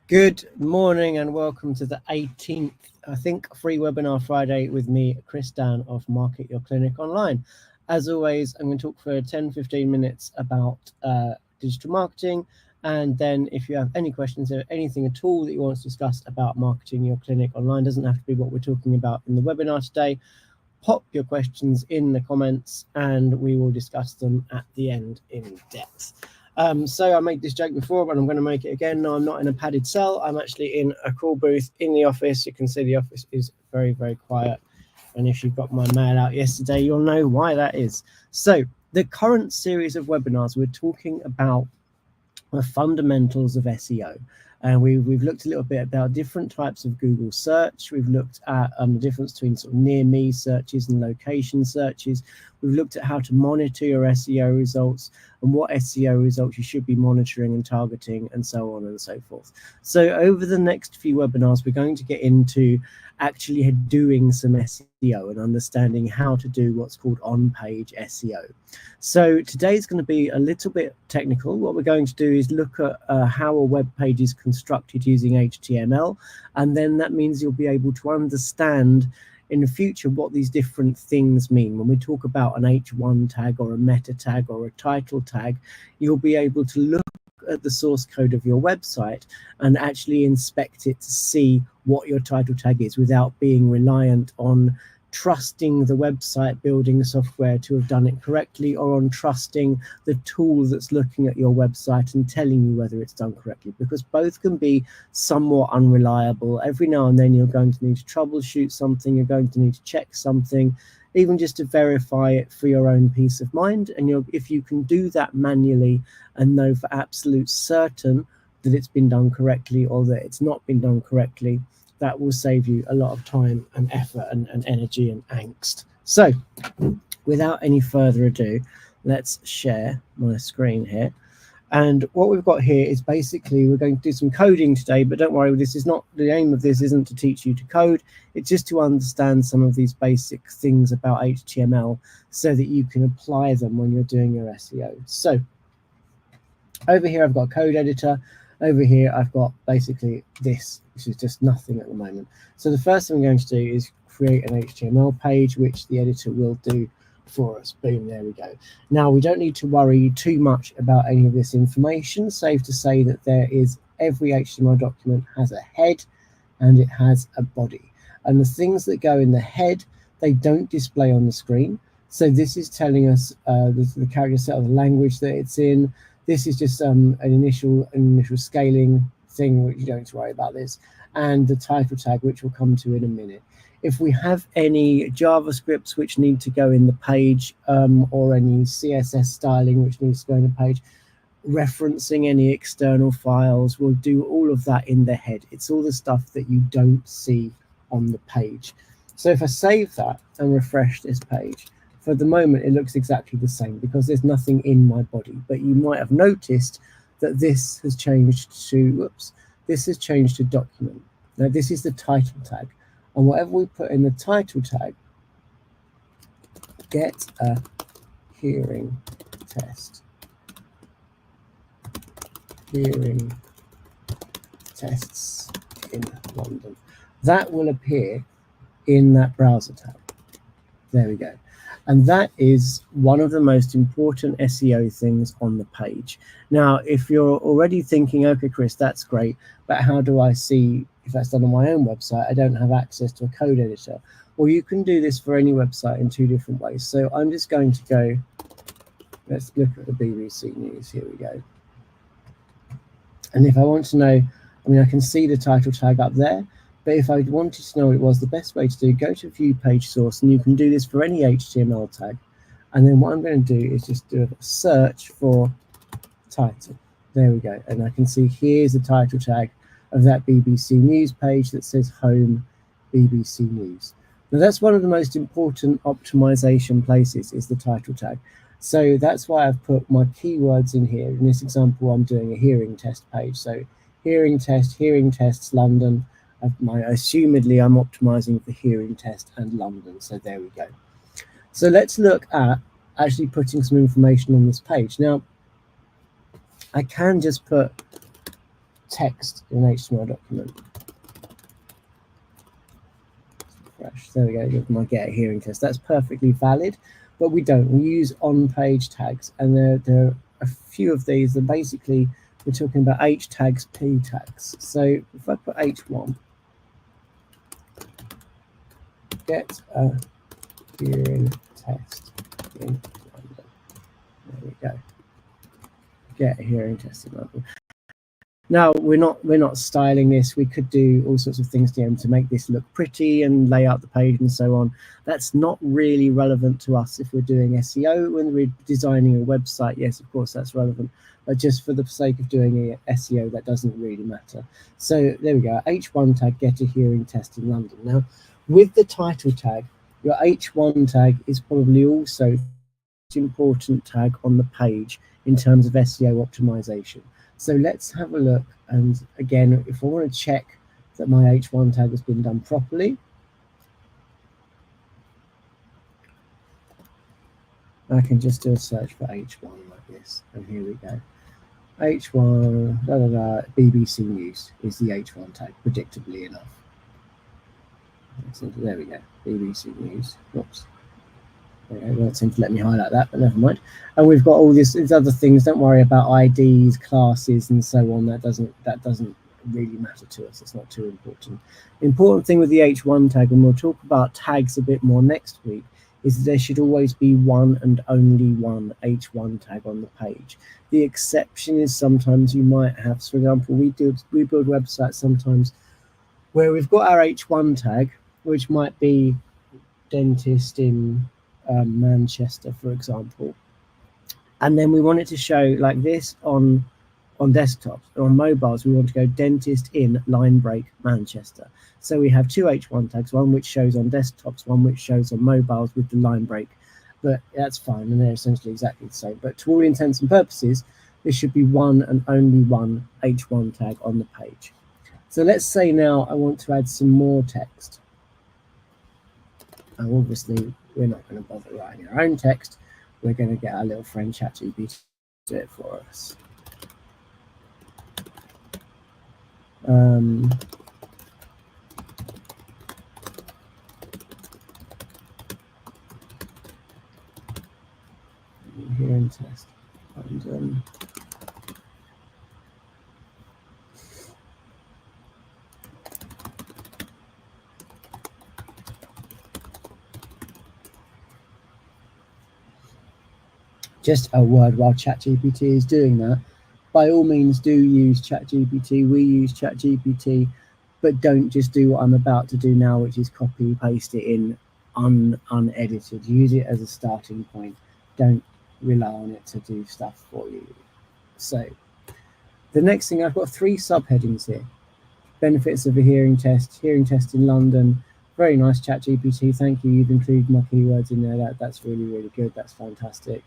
Good morning and welcome to the 18th, I think, free webinar Friday with me, Chris Dan of Market Your Clinic Online. As always, I'm going to talk for 10-15 minutes about digital marketing. And then if you have any questions or anything at all that you want to discuss about marketing your clinic online, doesn't have to be what we're talking about in the webinar today, pop your questions in the comments and we will discuss them at the end in depth. So I made this joke before, but I'm going to make it again. No, I'm not in a padded cell. I'm actually in a call booth in the office. You can see the office is very, very quiet. And if you got my mail out yesterday, you'll know why that is. So the current series of webinars, we're talking about the fundamentals of SEO. And we've looked a little bit about different types of Google search. We've looked at the difference between sort of near me searches and location searches. We've looked at how to monitor your SEO results and what SEO results you should be monitoring and targeting and so on and so forth. So over the next few webinars, we're going to get into actually doing some SEO and understanding how to do what's called on-page SEO. So today's going to be a little bit technical. What we're going to do is look at how a web page is constructed using HTML, and then that means you'll be able to understand in the future what these different things mean. When we talk about an H1 tag or a meta tag or a title tag, you'll be able to look at the source code of your website and actually inspect it to see what your title tag is without being reliant on trusting the website building software to have done it correctly, or on trusting the tool that's looking at your website and telling you whether it's done correctly, because both can be somewhat unreliable. Every now and then you're going to need to troubleshoot something, you're going to need to check something, even just to verify it for your own peace of mind. And if you can do that manually and know for absolute certain that it's been done correctly or that it's not been done correctly, that will save you a lot of time and effort and energy and angst. So without any further ado, let's share my screen here. And what we've got here is basically we're going to do some coding today, but don't worry, this is not, the aim of this isn't to teach you to code. It's just to understand some of these basic things about HTML so that you can apply them when you're doing your SEO. So over here, I've got a code editor. Over here, I've got basically this, which is just nothing at the moment. So the first thing I'm going to do is create an HTML page, which the editor will do for us. Boom, there we go. Now, we don't need to worry too much about any of this information. Safe to say that every HTML document has a head and it has a body. And the things that go in the head, they don't display on the screen. So this is telling us the character set of the language that it's in. This is just an initial scaling thing, which you don't need to worry about this, and the title tag, which we'll come to in a minute. If we have any JavaScripts which need to go in the page, or any CSS styling which needs to go in the page, referencing any external files, we'll do all of that in the head. It's all the stuff that you don't see on the page. So if I save that and refresh this page, for the moment, it looks exactly the same because there's nothing in my body. But you might have noticed that this has changed to, this has changed to document. Now, this is the title tag. And whatever we put in the title tag, get a hearing test. Hearing tests in London. That will appear in that browser tab. There we go. And that is one of the most important SEO things on the page. Now, if you're already thinking, okay, Chris, that's great, but how do I see if that's done on my own website? I don't have access to a code editor. Well, you can do this for any website in two different ways. So I'm just going to go, let's look at the BBC News. Here we go. And if I want to know, I mean, I can see the title tag up there. But if I wanted to know what it was, the best way to do, go to view page source, and you can do this for any HTML tag. And then what I'm going to do is just do a search for title. There we go. And I can see here's the title tag of that BBC News page that says home BBC News. Now that's one of the most important optimization places, is the title tag. So that's why I've put my keywords in here. In this example, I'm doing a hearing test page. So hearing tests, London. Assumedly, I'm optimizing for hearing test and London. So there we go. So let's look at actually putting some information on this page. Now, I can just put text in an HTML document. Fresh. There we go, with my get a hearing test. That's perfectly valid, but we don't. We use on-page tags, and there are a few of these that basically we're talking about H tags, P tags. So if I put H1, get a hearing test in London. There we go. Get a hearing test in London. Now we're not styling this. We could do all sorts of things to make this look pretty and lay out the page and so on. That's not really relevant to us if we're doing SEO. When we're designing a website, yes, of course that's relevant, but just for the sake of doing a SEO, that doesn't really matter. So there we go. H1 tag, get a hearing test in London. Now with the title tag, your H1 tag is probably also the most important tag on the page in terms of SEO optimization. So let's have a look, and again, if I want to check that my H1 tag has been done properly, I can just do a search for H1 like this, and here we go. H1, BBC News is the H1 tag, predictably enough. So there we go, BBC News. Oops. It won't seem to let me highlight that, but never mind. And we've got all these other things. Don't worry about IDs, classes, and so on. That doesn't really matter to us. It's not too important. The important thing with the H1 tag, and we'll talk about tags a bit more next week, is that there should always be one and only one H1 tag on the page. The exception is sometimes you might have, for example, we build websites sometimes where we've got our H1 tag, which might be dentist in Manchester, for example, and then we want it to show like this on desktops, or on mobiles we want to go dentist in line break Manchester. So we have two H1 tags, one which shows on desktops, one which shows on mobiles with the line break, but that's fine, and they're essentially exactly the same. But to all intents and purposes, there should be one and only one H1 tag on the page. So let's say now I want to add some more text. And obviously we're not going to bother writing our own text. We're going to get our little friend ChatGPT to do it for us. Hearing test. And just a word while ChatGPT is doing that. By all means, do use ChatGPT. We use ChatGPT, but don't just do what I'm about to do now, which is copy paste it in unedited. Use it as a starting point. Don't rely on it to do stuff for you. So the next thing, I've got 3 subheadings here. Benefits of a hearing test in London. Very nice, ChatGPT. Thank you. You've included my keywords in there. That's really, really good. That's fantastic.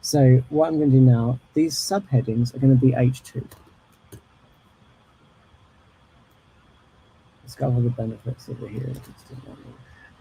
So what I'm going to do now, these subheadings are going to be H2. Discover the benefits of the hearing test in London.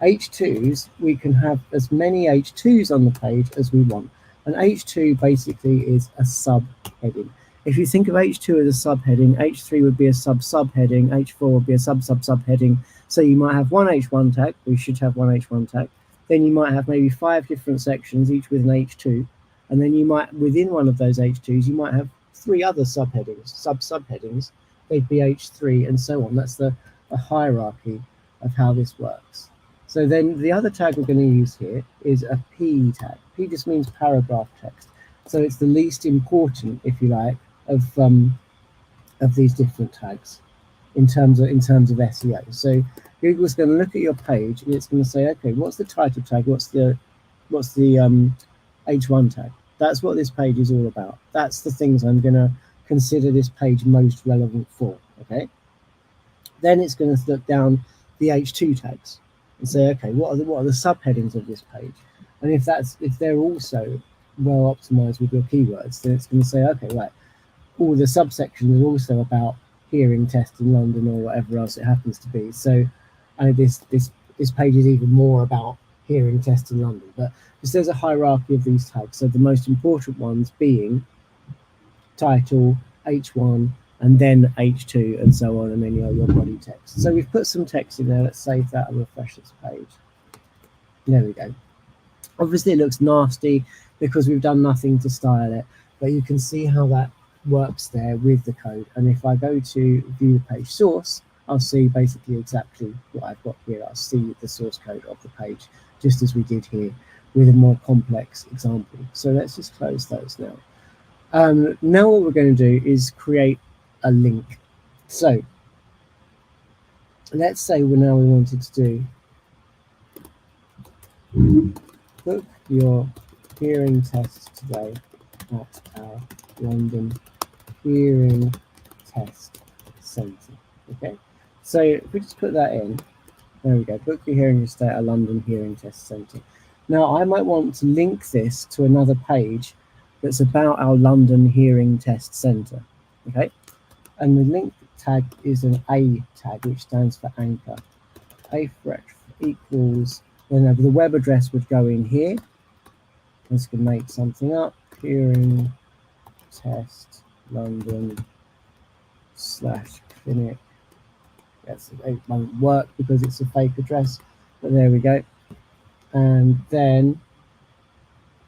H2s, we can have as many H2s on the page as we want. And H2 basically is a subheading. If you think of H2 as a subheading, H3 would be a subheading, H4 would be a subheading. So you might have one H1 tag, we should have one H1 tag. Then you might have maybe 5 different sections, each with an H2. And then you might, within one of those H2s, you might have 3 other subheadings, subheadings. They'd be H3 and so on. That's the hierarchy of how this works. So then the other tag we're going to use here is a P tag. P just means paragraph text. So it's the least important, if you like, of these different tags in terms of SEO. So Google's going to look at your page and it's going to say, okay, what's the title tag? What's the H1 tag? That's what this page is all about. That's the things I'm going to consider this page most relevant for. Okay. Then it's going to look down the H2 tags and say, okay, what are the subheadings of this page? And if they're also well optimized with your keywords, then it's going to say, okay, right, all the subsections are also about hearing test in London or whatever else it happens to be. So this page is even more about hearing test in London. But there's a hierarchy of these tags. So the most important ones being title, H1, and then H2 and so on, and then your body text. So we've put some text in there. Let's save that and refresh this page. There we go. Obviously it looks nasty because we've done nothing to style it, but you can see how that works there with the code. And if I go to view the page source, I'll see basically exactly what I've got here. I'll see the source code of the page, just as we did here with a more complex example. So let's just close those now. Now what we're going to do is create a link. So let's say we wanted to do book your hearing test today at our London hearing test centre. Okay, so if we just put that in, there we go, book your hearing test at our London hearing test centre. Now I might want to link this to another page that's about our London hearing test centre. Okay, and the link tag is an A tag, which stands for anchor. A for equals, then the web address would go in here. Let's go make something up. Hearing test London /clinic. Yes, it won't work because it's a fake address, but there we go. And then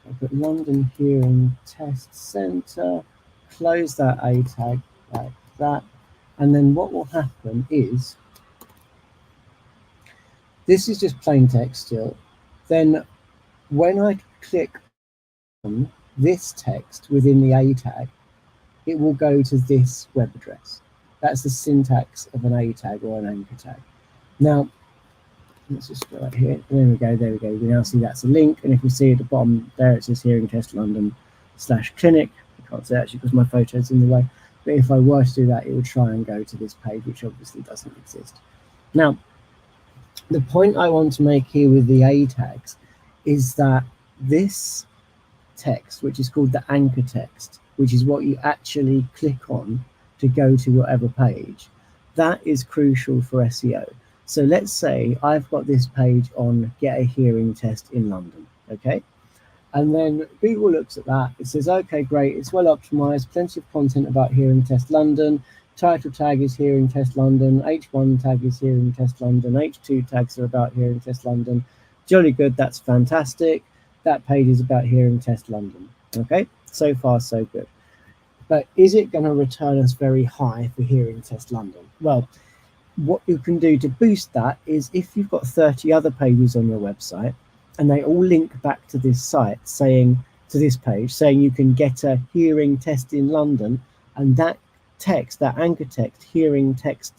I've got London Hearing Test Centre, close that A tag like that. And then what will happen is, this is just plain text still. Then when I click on this text within the A tag, it will go to this web address. That's the syntax of an A tag or an anchor tag. Now, let's just go right here. There we go, there we go. We now see that's a link. And if we see at the bottom there, it says Hearing Test London /clinic. I can't say actually because my photo's in the way. But if I were to do that, it would try and go to this page, which obviously doesn't exist. Now, the point I want to make here with the A tags is that this text, which is called the anchor text, which is what you actually click on to go to whatever page, that is crucial for SEO. So let's say I've got this page on get a hearing test in London, okay? And then Google looks at that, it says, okay, great, it's well optimized, plenty of content about Hearing Test London, title tag is Hearing Test London, H1 tag is Hearing Test London, H2 tags are about Hearing Test London. Jolly good, that's fantastic. That page is about Hearing Test London, okay? So far, so good. But is it going to return us very high for Hearing Test London? Well, what you can do to boost that is if you've got 30 other pages on your website and they all link back to this site saying, to this page, saying you can get a hearing test in London, and that text, that anchor text, hearing test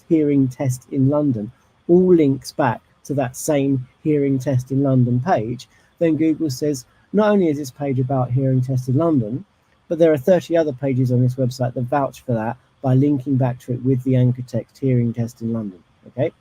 in London, all links back to that same hearing test in London page, then Google says, not only is this page about hearing test in London, but there are 30 other pages on this website that vouch for that by linking back to it with the anchor text hearing test in London. Okay.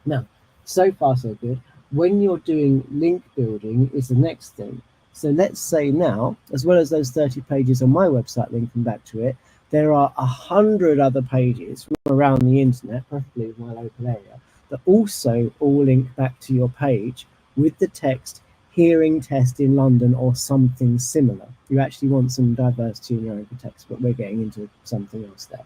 Now, so far so good. When you're doing link building is the next thing. So let's say now, as well as those 30 pages on my website linking back to it, there are 100 other pages from around the internet, preferably my local area, that also all link back to your page with the text hearing test in London or something similar. You actually want some diversity in your anchor text, but we're getting into something else there.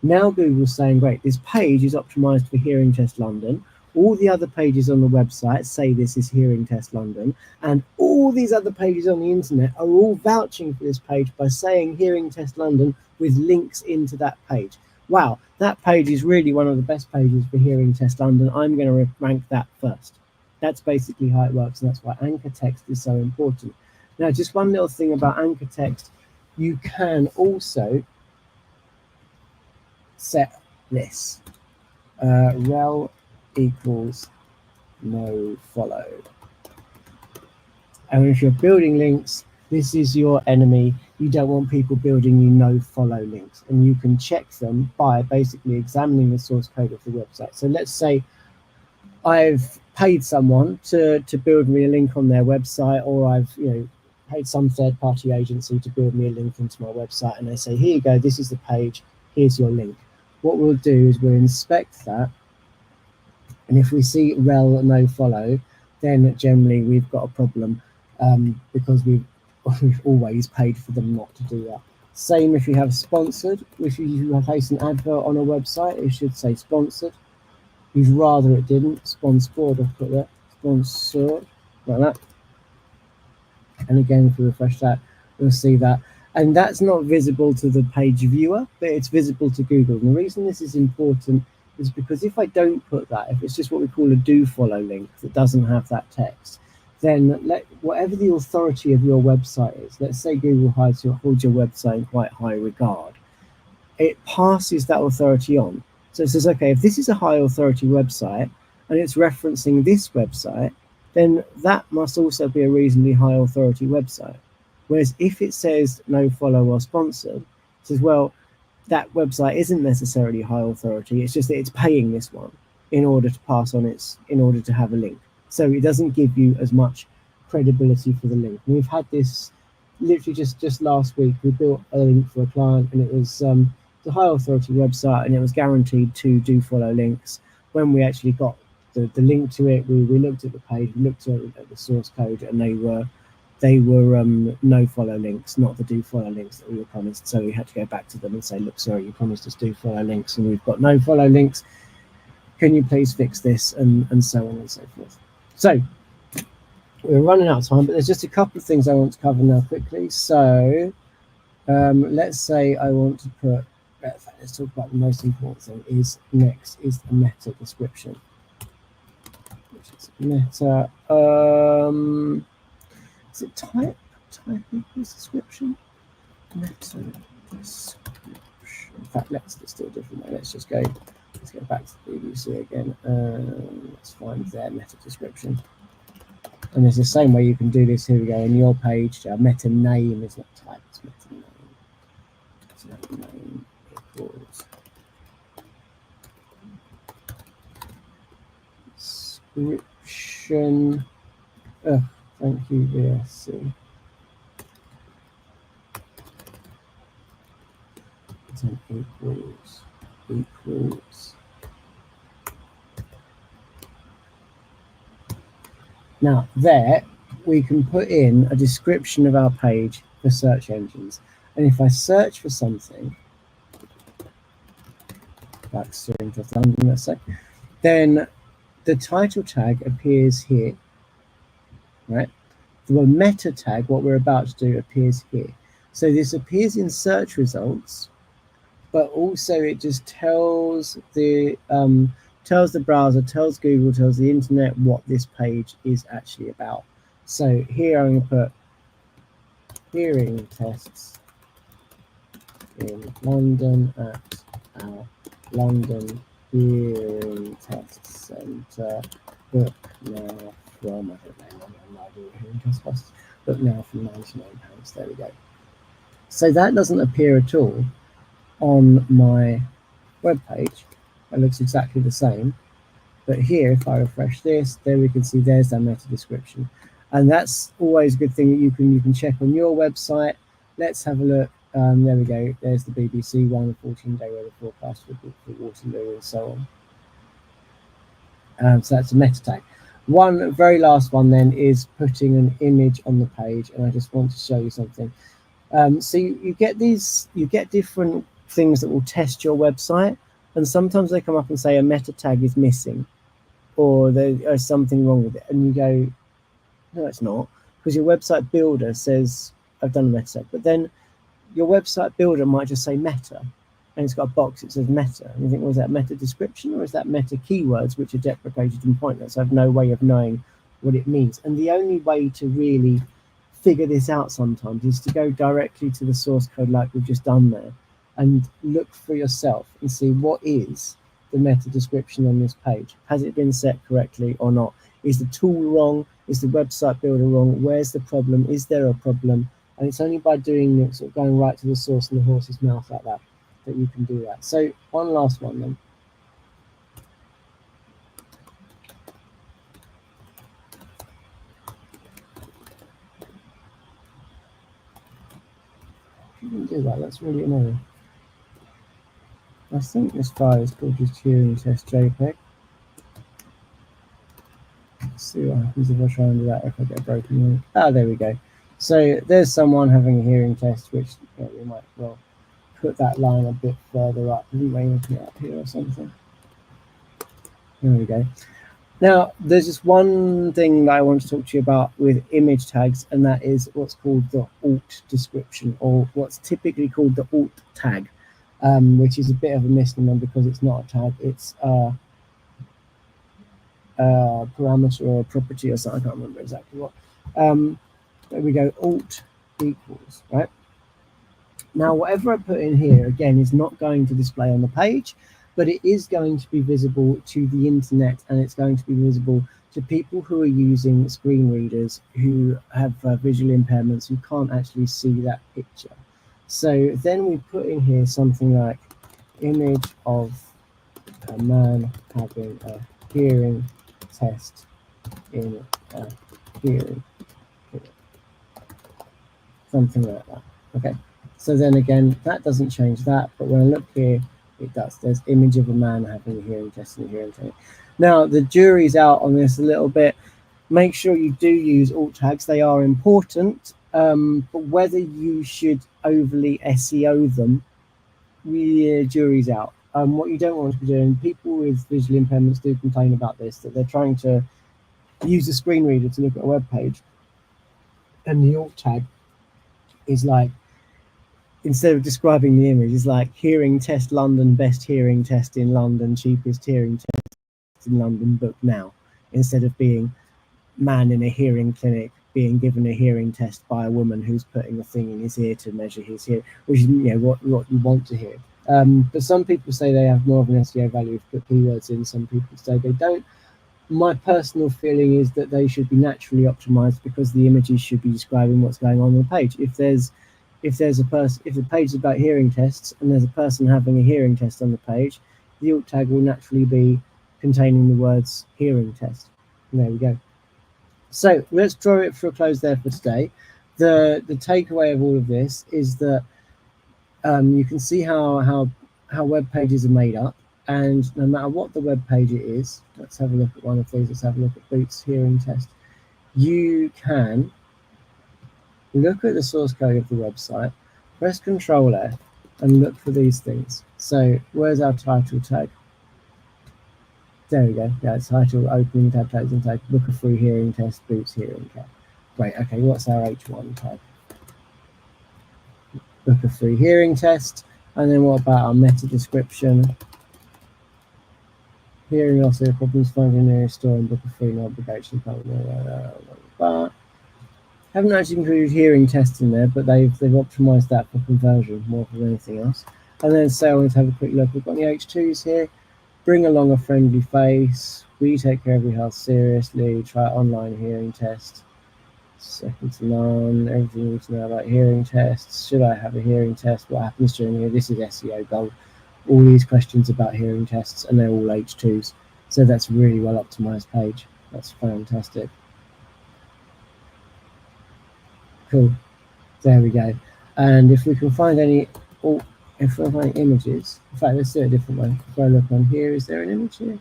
Now Google's saying, great, this page is optimized for Hearing Test London. All the other pages on the website say this is Hearing Test London, and all these other pages on the internet are all vouching for this page by saying Hearing Test London with links into that page. Wow, that page is really one of the best pages for Hearing Test London. I'm going to rank that first. That's basically how it works, and that's why anchor text is so important. Now, just one little thing about anchor text, you can also set this. Rel equals no follow. And if you're building links, this is your enemy. You don't want people building you no follow links, and you can check them by basically examining the source code of the website. So let's say I've paid someone to build me a link on their website, or I've paid some third-party agency to build me a link into my website, and they say, here you go, this is the page, here's your link. What we'll do is we'll inspect that, and if we see rel no follow, then generally we've got a problem because we've always paid for them not to do that. Same if you have sponsored. If you place an advert on a website, it should say sponsored. You'd rather it didn't. Sponsored, I've put that. Sponsored, like that. And again, if we refresh that, we'll see that. And that's not visible to the page viewer, but it's visible to Google. And the reason this is important is because if I don't put that, if it's just what we call a do follow link that doesn't have that text, then whatever the authority of your website is, let's say Google holds your website in quite high regard, it passes that authority on. So it says, okay, if this is a high authority website and it's referencing this website, then that must also be a reasonably high authority website. Whereas if it says no follow or sponsored, it says, well, that website isn't necessarily high authority. It's just that it's paying this one in order to pass on in order to have a link. So it doesn't give you as much credibility for the link. And we've had this literally just last week. We built a link for a client, and it was a high authority website, and it was guaranteed to do follow links. When we actually got the link to it, we looked at the page, we looked at the source code, and they were no follow links, not the do follow links that we were promised. So we had to go back to them and say, look, sorry, you promised us do follow links, and we've got no follow links. Can you please fix this? And so on and so forth. So we're running out of time, but there's just a couple of things I want to cover now quickly. So let's say I want to put, let's talk about the most important thing is next is the meta description, which is meta, is it type equals description? Meta description. In fact, let's do a different way. Let's go back to the BBC again. Let's find their meta description. And there's the same way you can do this. Here we go. In your page, meta name is not type, it's meta name. Meta name equals description. Thank you, VSC. Equals. Now there we can put in a description of our page for search engines. And if I search for something, like Syringe of London, let's say, then the title tag appears here, right? The meta tag, what we're about to do, appears here. So this appears in search results, but also it just tells the browser, tells Google, tells the internet what this page is actually about. So here I'm going to put hearing tests in London at our London Hearing Test Centre. Book now from, I don't know, I'm not doing hearing test costs. Book now from £99. There we go. So that doesn't appear at all on my web page. It looks exactly the same, but here if I refresh this, there we can see there's that meta description, and that's always a good thing that you can check on your website. Let's have a look. There we go. There's the BBC one, 14-day weather forecast for Waterloo and so on. So that's a meta tag. One very last one then is putting an image on the page, and I just want to show you something. So you get different things that will test your website, and sometimes they come up and say a meta tag is missing, or there's something wrong with it, and you go, no, it's not, because your website builder says I've done a meta tag, but then your website builder might just say meta, and it's got a box that says meta, and you think, well, is that meta description, or is that meta keywords which are deprecated and pointless? I have no way of knowing what it means. And the only way to really figure this out sometimes is to go directly to the source code like we've just done there, and look for yourself and see what is the meta description on this page. Has it been set correctly or not? Is the tool wrong? Is the website builder wrong? Where's the problem? Is there a problem? And it's only by doing it, sort of going right to the source and the horse's mouth like that, that you can do that. So one last one then. You didn't do that, that's really annoying. I think this file is called just hearing test JPEG. Let's see what happens if I try and do that, if I get a broken link. Ah, there we go. So there's someone having a hearing test, which we might well put that line a bit further up. Maybe put it up here or something. There we go. Now, there's just one thing that I want to talk to you about with image tags, and that is what's called the alt description, or what's typically called the alt tag, which is a bit of a misnomer because it's not a tag, it's a parameter or a property or something. I can't remember exactly what. There we go, alt equals, right? Now, whatever I put in here, again, is not going to display on the page, but it is going to be visible to the internet, and it's going to be visible to people who are using screen readers who have visual impairments who can't actually see that picture. So then we put in here something like image of a man having a hearing test in a hearing clinic. Something like that. Okay. So then again, that doesn't change that, but when I look here, it does. There's image of a man having a hearing test in a hearing clinic. Now, the jury's out on this a little bit. Make sure you do use alt tags. They are important, but whether you should overly SEO them, jury's out. What you don't want to be doing, people with visual impairments do complain about this, that they're trying to use a screen reader to look at a web page, and the alt tag is like, instead of describing the image, it's like hearing test London, best hearing test in London, cheapest hearing test in London, book now, instead of being man in a hearing clinic being given a hearing test by a woman who's putting a thing in his ear to measure his hearing, which is what you want to hear. But some people say they have more of an SEO value if you put keywords in. Some people say they don't. My personal feeling is that they should be naturally optimized because the images should be describing what's going on the page. If the page is about hearing tests and there's a person having a hearing test on the page, the alt tag will naturally be containing the words hearing test. And there we go. So let's draw it for a close there for today. The takeaway of all of this is that you can see how web pages are made up, and no matter what the web page it is, let's have a look at one of these. Let's have a look at Boots hearing test. You can look at the source code of the website, press Control F, and look for these things. So where's our title tag? There we go. Yeah, title, opening tab, closing tag, book a free hearing test, Boots hearing tag. Great. Okay, what's our H1 tag? Book a free hearing test. And then what about our meta description? Hearing loss or problems, find your nearest store and book a free no obligation. Haven't actually included hearing tests in there, but they've optimized that for conversion more than anything else. And then say I want to have a quick look. We've got the H2s here. Bring along a friendly face. We take care of your health seriously. Try online hearing test. Second to none. Everything you need to know about hearing tests. Should I have a hearing test? What happens during here? This is SEO gold. All these questions about hearing tests, and they're all H2s. So that's a really well optimized page. That's fantastic. Cool. There we go. And if we can find any, if we find images, in fact, let's do it a different way. If I look on here, is there an image here?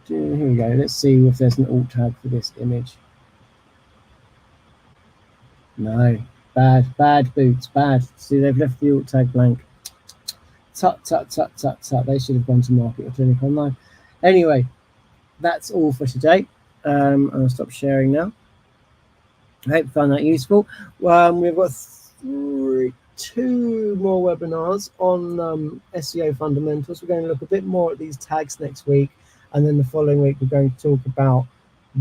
Here we go. Let's see if there's an alt tag for this image. No. Bad Boots, bad. See, they've left the alt tag blank. Tut. They should have gone to Market Your Clinic Online. Anyway, that's all for today. I'll stop sharing now. I hope you found that useful. We've got 2 more webinars on SEO fundamentals. We're going to look a bit more at these tags next week, and then the following week we're going to talk about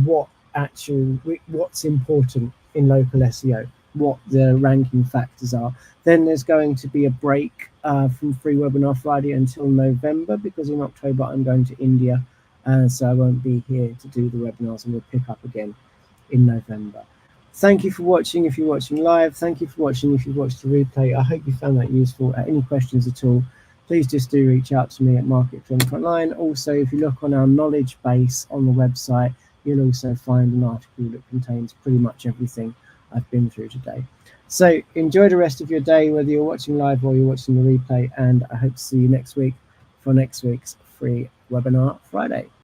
what's important in local SEO, what the ranking factors are. Then there's going to be a break from Free Webinar Friday until November, because in October I'm going to India, so I won't be here to do the webinars, and we'll pick up again in November. Thank you for watching if you're watching live. Thank you for watching if you've watched the replay. I hope you found that useful. Any questions at all, please just do reach out to me at Market Clinic Online. Also, if you look on our knowledge base on the website, you'll also find an article that contains pretty much everything I've been through today. So enjoy the rest of your day, whether you're watching live or you're watching the replay, and I hope to see you next week for next week's Free Webinar Friday.